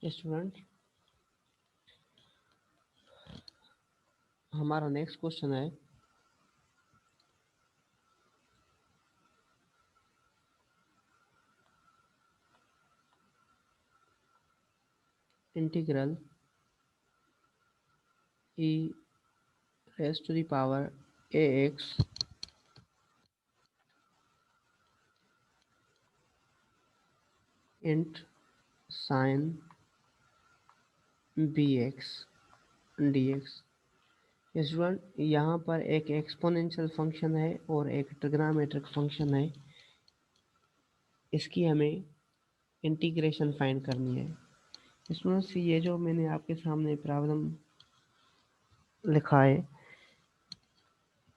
Student, हमारा next question है integral e raised to the power ax int sin bx dx। Student, यहाँ पर एक एक्सपोनेंशियल फंक्शन है और एक ट्रिग्नोमेट्रिक फंक्शन है। इसकी हमें इंटीग्रेशन फाइंड करनी है। स्टूडेंट्स, ये जो मैंने आपके सामने प्रॉब्लम लिखा है,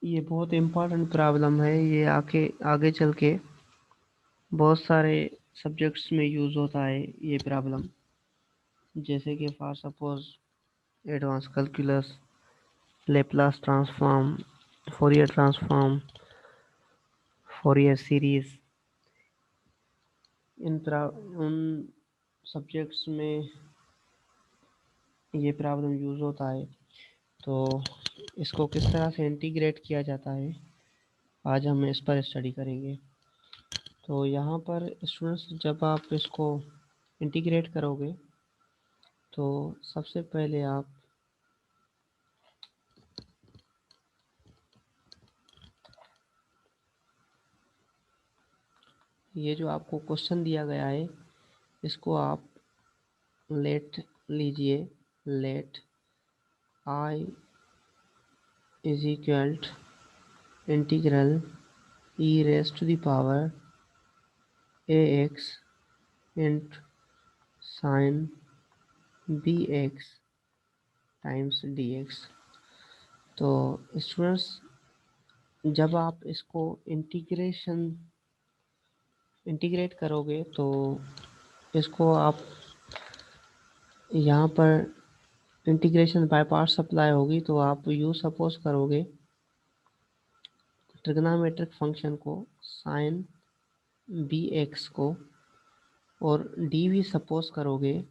ये बहुत इम्पोर्टेंट प्रॉब्लम है। ये आगे चल के बहुत सारे सब्जेक्ट्स में यूज़ होता है ये प्रॉब्लम, जैसे कि for suppose advance calculus, Laplace transform, Fourier transform, Fourier series. उन सब्जेक्ट्स में ये प्रॉब्लम यूज़ होता है। तो इसको किस तरह से इंटीग्रेट किया जाता है, आज हम इस पर स्टडी करेंगे। तो यहाँ पर स्टूडेंट्स, जब आप इसको इंटीग्रेट करोगे तो सबसे पहले आप ये जो आपको क्वेश्चन दिया गया है, इसको आप लेट लीजिए। Let I is equal integral e raise to the power ax int sine bx times dx। तो स्टूडेंट्स, जब आप इसको इंटीग्रेट करोगे तो इसको आप यहाँ पर इंटीग्रेशन बाय पार्ट्स अप्लाई होगी। तो आप यू सपोज करोगे ट्रिग्नोमेट्रिक फंक्शन को, साइन bx को, और डी वी सपोज करोगे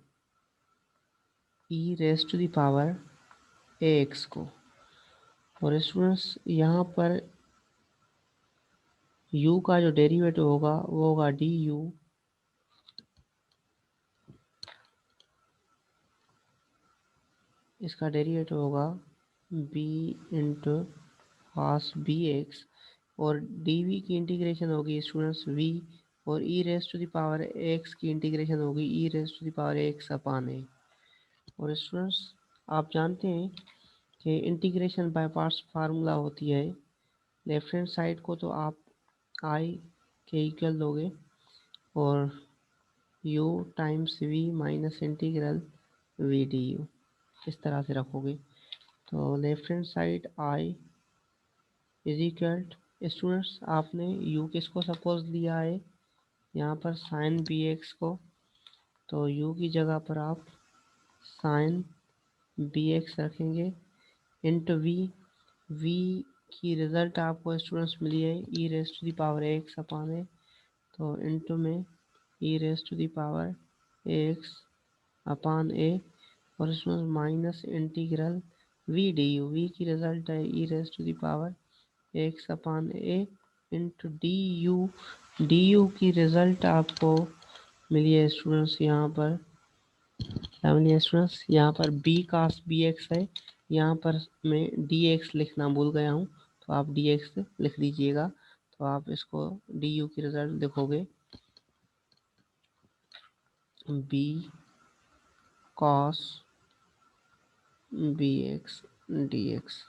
e raise to the power ax को। और स्टूडेंट्स, यहाँ पर u का जो डेरिवेटिव होगा वो होगा डी यू। इसका डेरिवेटिव होगा b इंटू cos bx, और डी वी की इंटीग्रेशन होगी स्टूडेंट्स v, और e raise to the power x की इंटीग्रेशन होगी e raise to the power x upon a। और स्टूडेंट्स, आप जानते हैं कि इंटीग्रेशन बाय पार्ट्स फार्मूला होती है। लेफ्ट हैंड साइड को तो आप i के इक्वल दोगे और u times v minus integral v d you इस तरह से रखोगे। तो left hand side i is equal, students आपने u किसको सपोज लिया है, यहाँ पर साइन bx को। तो u की जगह पर आप साइन bx रखेंगे इंटू v। v की रिजल्ट आपको स्टूडेंट्स मिली है e raise to the power x upon a. तो इंटू में e raise to the power x upon a, और इसमें minus integral v d u. V की रिजल्ट है e raise to the power x upon a into d u. D u की result आपको मिली है स्टूडेंट्स, यहाँ पर क्या मिली है स्टूडेंट्स, यहाँ पर b कास बी एक्स है। यहाँ पर मैं dx लिखना भूल गया हूँ, तो आप dx लिख दीजिएगा। तो आप इसको du की रिजल्ट लिखोगे b cos bx dx।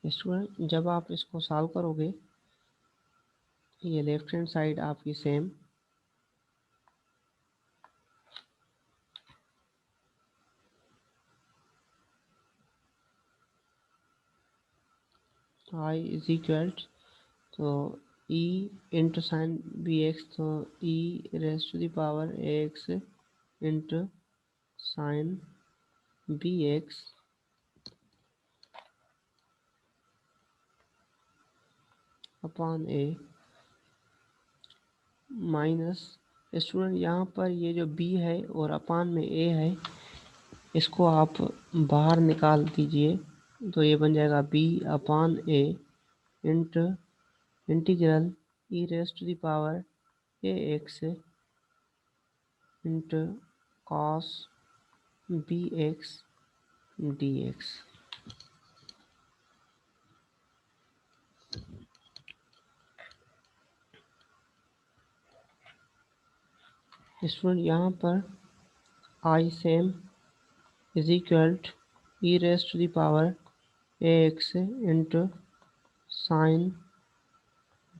Student, जब आप इसको सॉल्व करोगे, ये लेफ्ट हैंड साइड आपकी सेम i इज इक्वल, तो e into sine b x, तो e raise to the power x into sine b x upon a. Minus student यहाँ पर ये जो b है और अपान में a है, इसको आप बाहर निकाल दीजिए तो ये बन जाएगा b upon a into integral e raise to the power a x into cos b x d x. Student यहाँ पर I same is equal to e raise to the power a x into sine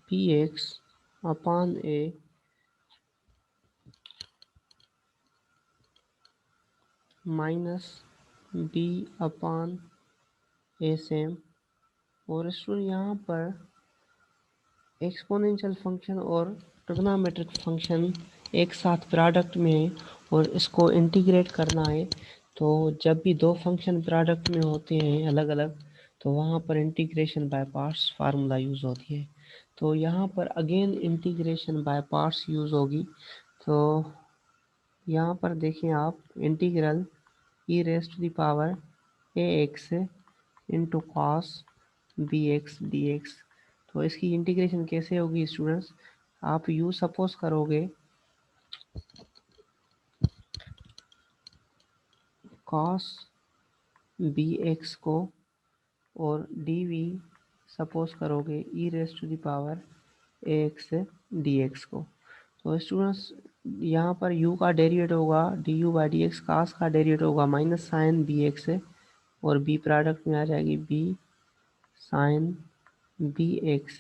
b x upon a minus b upon a same. और student यहाँ पर exponential function और trigonometric function एक साथ product में है और इसको इंटीग्रेट करना है। तो जब भी दो फंक्शन प्रोडक्ट में होते हैं अलग अलग, तो वहाँ पर integration by parts formula use होती है। तो यहाँ पर again integration by parts use होगी। तो यहाँ पर देखें आप integral e raise to the power a x into cos b x d x. तो इसकी इंटीग्रेशन कैसे होगी स्टूडेंट्स, आप यू सपोज करोगे कॉस बी एक्स को और डी वी सपोज करोगे e raise to the power a x d x को। तो स्टूडेंट्स यहाँ पर u का डेरिवेटिव होगा d u by d x, cos का डेरिवेटिव होगा माइनस साइन बी एक्स और b प्रोडक्ट में आ जाएगी b sine b x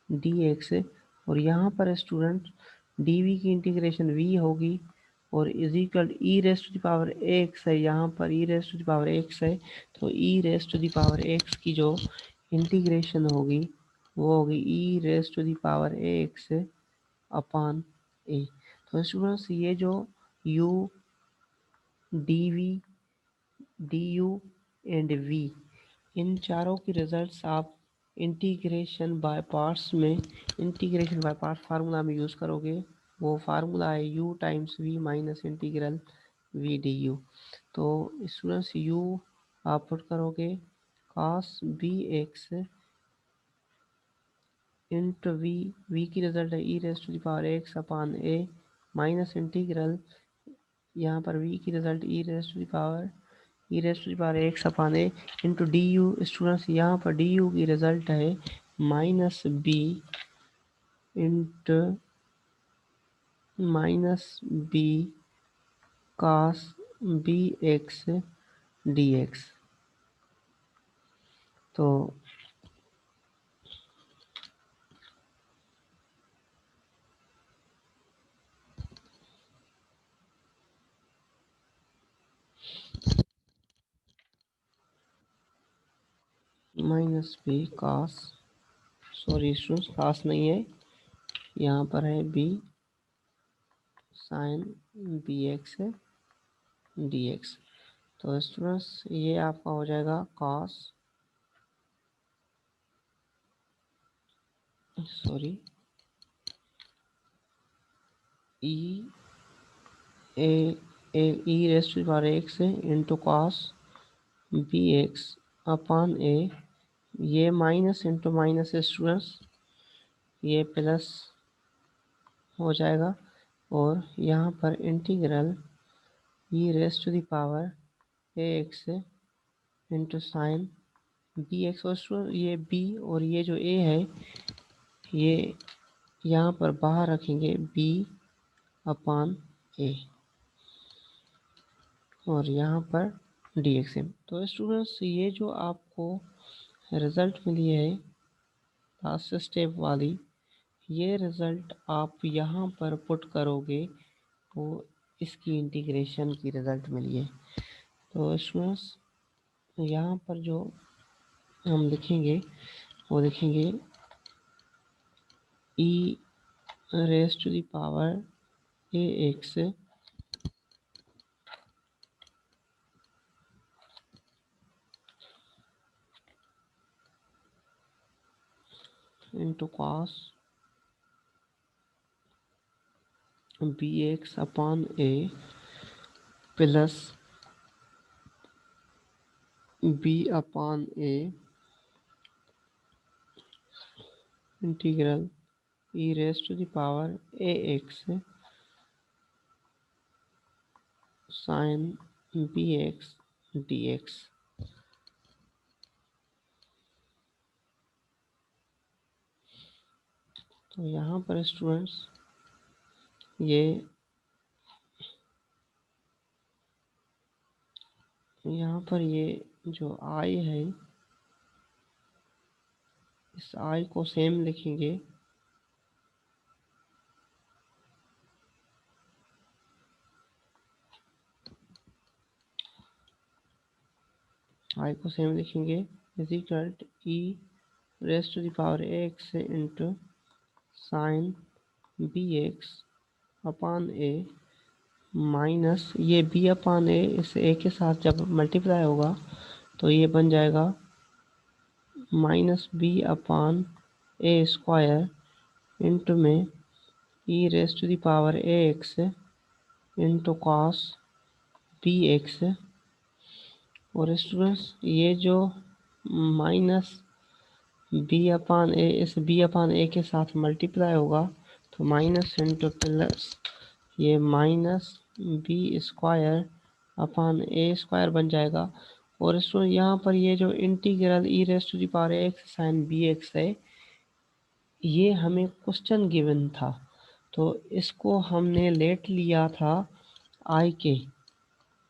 d x. और यहाँ पर स्टूडेंट डी वी की इंटीग्रेशन v होगी और is equal e raise to the power x है, यहाँ पर e raise to the power x है। तो e raise to the power x की जो इंटीग्रेशन होगी वो होगी e raise to the power x upon a. तो स्टूडेंट्स ये जो u d v d u and v, इन चारों की रिजल्ट्स आप इंटीग्रेशन बाय पार्ट्स में इंटीग्रेशन बाय पार्ट्स फार्मूला में यूज़ करोगे। वो फार्मूला है u times v minus integral v d u. तो स्टूडेंट्स u आप पुट करोगे cos b x into v की रिजल्ट है e raise to the power x upon a minus integral, यहाँ पर v की result e raise to the power x upon a into d u. Students यहाँ पर d u की result है minus b into minus b cos b x d x. तो minus b cos, sorry students cos नहीं है, यहाँ पर है b sine b x d x. तो स्टूडेंट्स ये आपका हो जाएगा cos, sorry e a e raise to power x into cos b x upon a, ये माइनस इंटू माइनस स्टूडेंट्स ये प्लस हो जाएगा और यहाँ पर integral e raise to the power a x into sine b x. और ये B और ये जो ए है ये यहाँ पर बाहर रखेंगे बी अपान ए और यहाँ पर डी एक्स एम। तो स्टूडेंट्स ये जो आपको रिज़ल्ट मिली है लास्ट स्टेप वाली, ये रिज़ल्ट आप यहाँ पर पुट करोगे तो इसकी इंटीग्रेशन की रिज़ल्ट मिली है। तो स्टूडेंट्स यहाँ पर जो हम लिखेंगे वो लिखेंगे e raise to the power a x into cos b x upon a plus b upon a integral e raise to the power a x sine b x d x. तो यहाँ पर स्टूडेंट्स ये यहाँ पर ये जो आई है इस आई को सेम लिखेंगे, आई को सेम लिखेंगे is equal to e raise to the power a x into sine b x upon a minus ये बी अपान ए इस ए के साथ जब मल्टीप्लाई होगा तो ये बन जाएगा minus b upon a square into में e raise to the power a x into cos b x. और स्टूडेंट्स ये जो माइनस बी अपान ए इस बी अपान ए के साथ मल्टीप्लाई होगा तो माइनस इंटू प्लस ये minus b square upon a square बन जाएगा। और स्टूडेंट यहाँ पर ये जो integral e raise to the power x sine b x है ये हमें क्वेश्चन गिवन था, तो इसको हमने लेट लिया था आई के,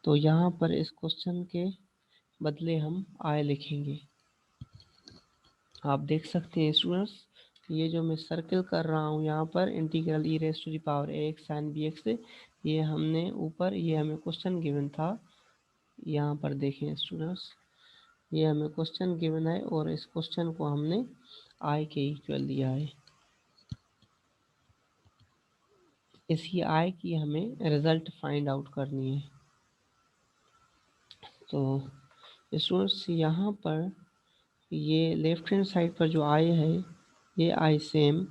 तो यहाँ पर इस क्वेश्चन के बदले हम आई लिखेंगे। आप देख सकते हैं स्टूडेंट्स ये जो मैं सर्कल कर रहा हूँ यहाँ पर integral e raise to the power a x sine b x, ये हमने ऊपर ये हमें क्वेश्चन गिवन था। यहाँ पर देखें स्टूडेंट्स ये हमें क्वेश्चन गिवन है और इस क्वेश्चन को हमने आई के इक्वल लिया है। इसी आई की हमें रिजल्ट फाइंड आउट करनी है। तो स्टूडेंट्स यहाँ पर ये लेफ्ट हैंड साइड पर जो आई है ये आई सेम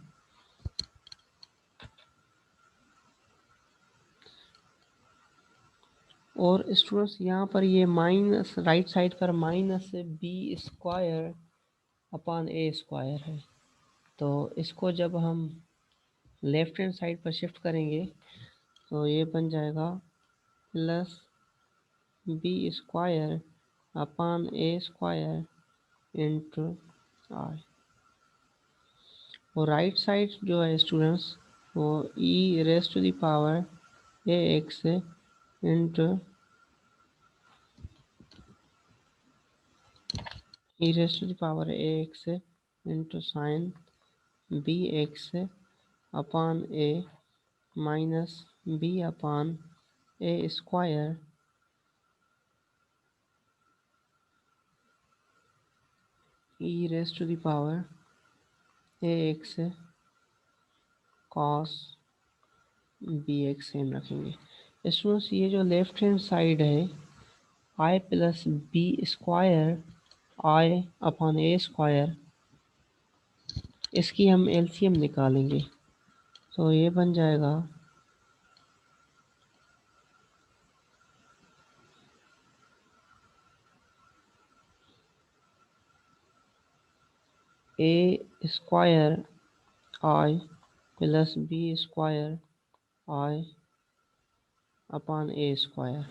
और स्टूडेंट्स यहाँ पर ये माइनस राइट साइड पर minus b square upon a square है, तो इसको जब हम लेफ्ट हैंड साइड पर शिफ्ट करेंगे तो ये बन जाएगा plus b square upon a square into I. और राइट साइड जो है स्टूडेंट्स वो e raise to the power a x into e raise to the power a x into sine b x upon a minus b upon a square e raise to the power a x cos b x same रखेंगे। Students ये जो left hand side है I plus b square I upon a square इसकी हम LCM निकालेंगे तो ये बन जाएगा a square I plus b square I upon a square.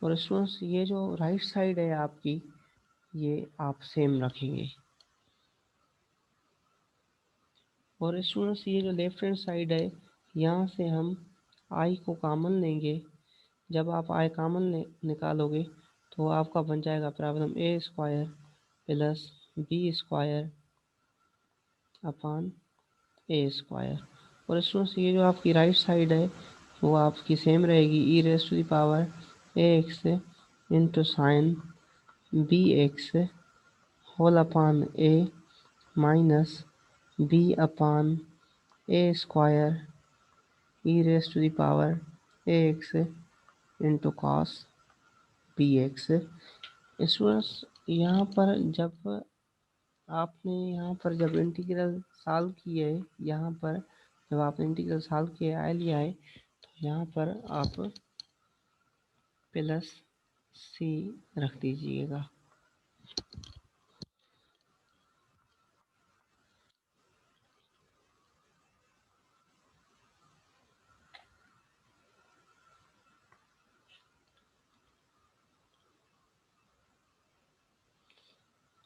और स्टूडेंट्स ये जो राइट साइड है आपकी ये आप सेम रखेंगे। और स्टूडेंट्स ये जो लेफ्ट हैंड साइड है यहाँ से हम आई को कॉमन लेंगे, जब आप आई कॉमन निकालोगे तो आपका बन जाएगा problem a square plus b square upon a square. और स्टूडेंट्स ये जो आपकी राइट साइड है वो आपकी सेम रहेगी e raise to the power a x into sine b x whole upon a minus b upon a square e raise to the power a x into cos b x. Students यहाँ पर जब आपने यहाँ पर जब integral solve किए यहाँ पर जब आपने इंटीग्रल सॉल्व किया आई लिया है यहाँ पर आप प्लस सी रख दीजिएगा।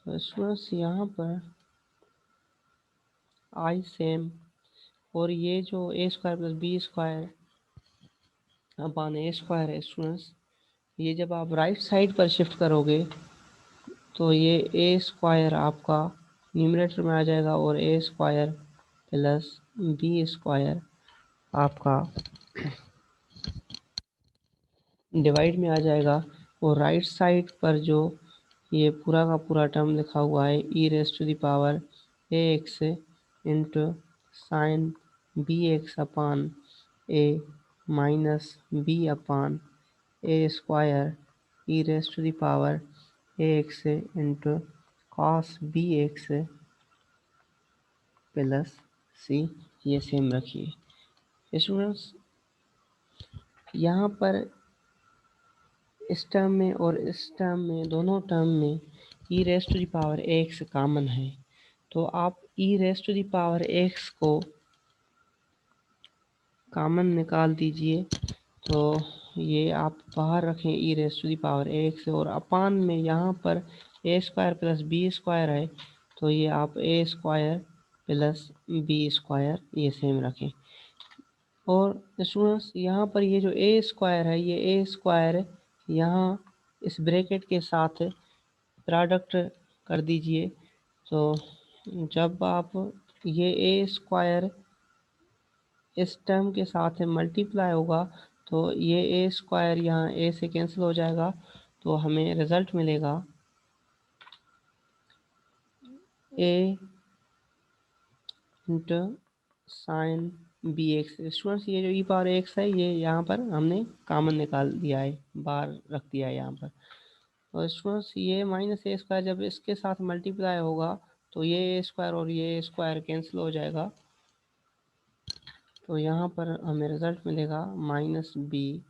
तो स्टूडेंट्स यहाँ पर आई सेम, और ये जो a square plus b square upon a square है स्टूडेंट्स, ये जब आप राइट साइड पर शिफ्ट करोगे तो ये ए स्क्वायर आपका न्यूमरेटर में आ जाएगा और ए स्क्वायर प्लस बी स्क्वायर आपका डिवाइड में आ जाएगा। और राइट साइड पर जो ये पूरा का पूरा टर्म लिखा हुआ है e raise to the power a x into sine b x upon a minus b upon a square e raise to the power a x into cos b x plus c, ये same रखिए। Students यहाँ पर इस term में और इस term में, दोनों टर्म में e raise to the power x common है, तो आप e raise to the power x को कॉमन निकाल दीजिए। तो ये आप बाहर रखें e raise to the power x, और अपान में यहाँ पर a square plus b square है, तो ये आप a square plus b square ये सेम रखें। और स्टूडेंट्स यहाँ पर ये जो ए स्क्वायर है, ये ए स्क्वायर यहाँ इस ब्रैकेट के साथ प्रोडक्ट कर दीजिए। तो जब आप ये ए स्क्वायर इस टर्म के साथ मल्टीप्लाई होगा तो ये ए स्क्वायर यहाँ ए से कैंसिल हो जाएगा, तो हमें रिजल्ट मिलेगा a into sine b x. Students ये जो ई पावर एक्स है ये यहाँ पर हमने कॉमन निकाल दिया है, बाहर रख दिया है यहाँ पर। और स्टूडेंट्स ये माइनस ए स्क्वायर जब इसके साथ मल्टीप्लाई होगा तो ये ए स्क्वायर और ये स्क्वायर कैंसिल हो जाएगा, तो यहाँ पर हमें रिजल्ट मिलेगा minus b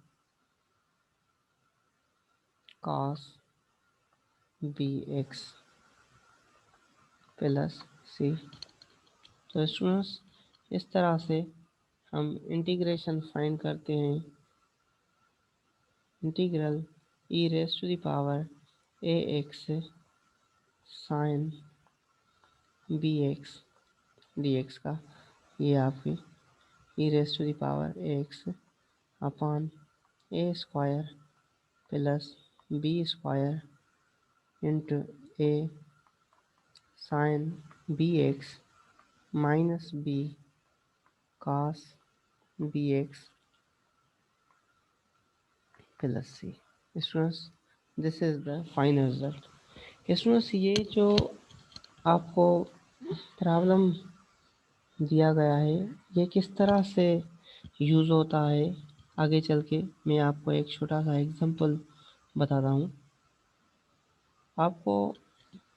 cos b x plus c. तो स्टूडेंट्स इस तरह से हम इंटीग्रेशन फाइंड करते हैं। Integral e raise to the power a x sine b x d x का, ये आपकी e raise to the power a x upon a square plus b square into a sine b x minus b cos b x plus c. Students this is the final result. Students ये जो आपको problem दिया गया है ये किस तरह से यूज़ होता है आगे चल के, मैं आपको एक छोटा सा एग्जांपल बताता हूँ। आपको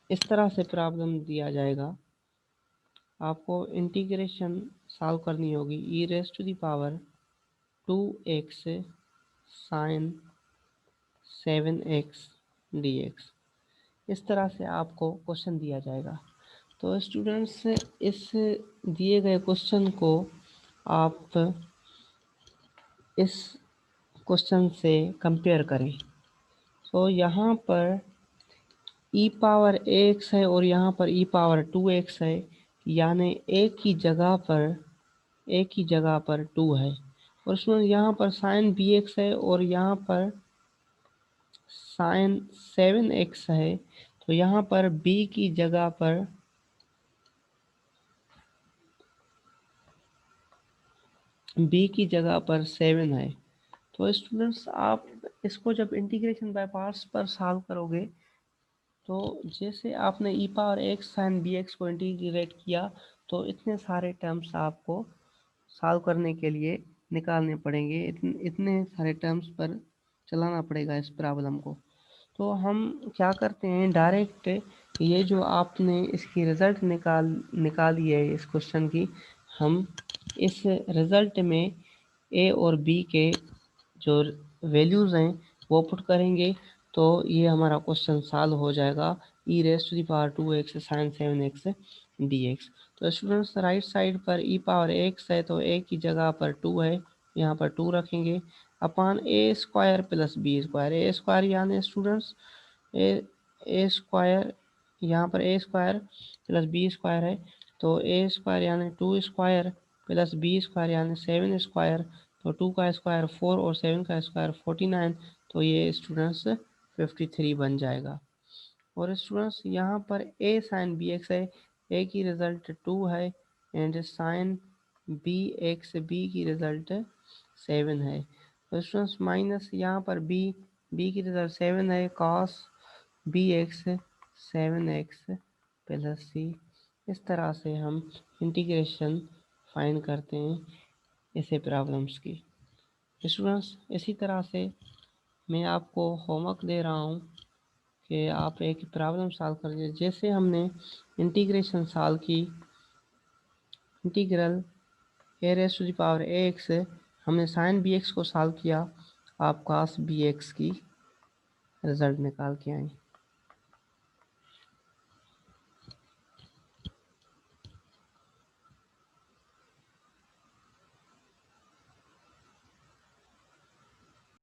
इस तरह से प्रॉब्लम दिया जाएगा, आपको इंटीग्रेशन सॉल्व करनी होगी e raise to the power 2x sine 7x dx। इस तरह से आपको क्वेश्चन दिया जाएगा। तो स्टूडेंट्स इस दिए गए क्वेश्चन को आप इस क्वेश्चन से कंपेयर करें। तो यहाँ पर ई पावर एक्स है और यहाँ पर ई पावर 2x है, यानी एक ही जगह पर 2 है। और स्टूडेंट यहाँ पर साइन बी एक्स है और यहाँ पर साइन 7x है, तो यहाँ पर b की जगह पर b की जगह पर 7 है। तो स्टूडेंट्स आप इसको जब इंटीग्रेशन बाय पार्ट्स पर सॉल्व करोगे तो जैसे आपने e power x sine b x को इंटीग्रेट किया तो इतने सारे टर्म्स आपको सॉल्व करने के लिए निकालने पड़ेंगे, इतने सारे टर्म्स पर चलाना पड़ेगा इस प्रॉब्लम को। तो हम क्या करते हैं, डायरेक्ट ये जो आपने इसकी रिज़ल्ट निकाली है इस क्वेश्चन की, हम इस रिज़ल्ट में ए और बी के जो वैल्यूज़ हैं वो पुट करेंगे तो ये हमारा क्वेश्चन सॉल्व हो जाएगा। E raise to the power 2x sine 7x dx। तो स्टूडेंट्स राइट साइड पर ई पावर x है तो ए की जगह पर 2 है, यहाँ पर 2 रखेंगे अपान a square plus b square. A square यानी स्टूडेंट्स ए स्क्वायर, यहाँ पर a square plus b square है तो ए स्क्वायर यानी 2 स्क्वायर प्लस बी स्क्वायर यानी 7 स्क्वायर। तो 2 का स्क्वायर 4 और 7 का स्क्वायर 49, तो ये स्टूडेंट्स 53 बन जाएगा। और स्टूडेंट्स यहाँ पर ए साइन बी एक्स है, ए की रिजल्ट 2 है and sine b x b की रिजल्ट 7 है। तो स्टूडेंट्स माइनस यहाँ पर बी, बी की रिजल्ट 7 है, cos b x 7x plus c. इस तरह से हम इंटीग्रेशन फाइंड करते हैं ऐसे प्रॉब्लम्स की। स्टूडेंट्स इसी तरह से मैं आपको होमवर्क दे रहा हूँ कि आप एक प्रॉब्लम सॉल्व करिए। जैसे हमने इंटीग्रेशन सॉल्व की, integral a raise to the power a x, हमने साइन बी एक्स को सॉल्व किया, आप कास बी एक्स की रिजल्ट निकाल के आए।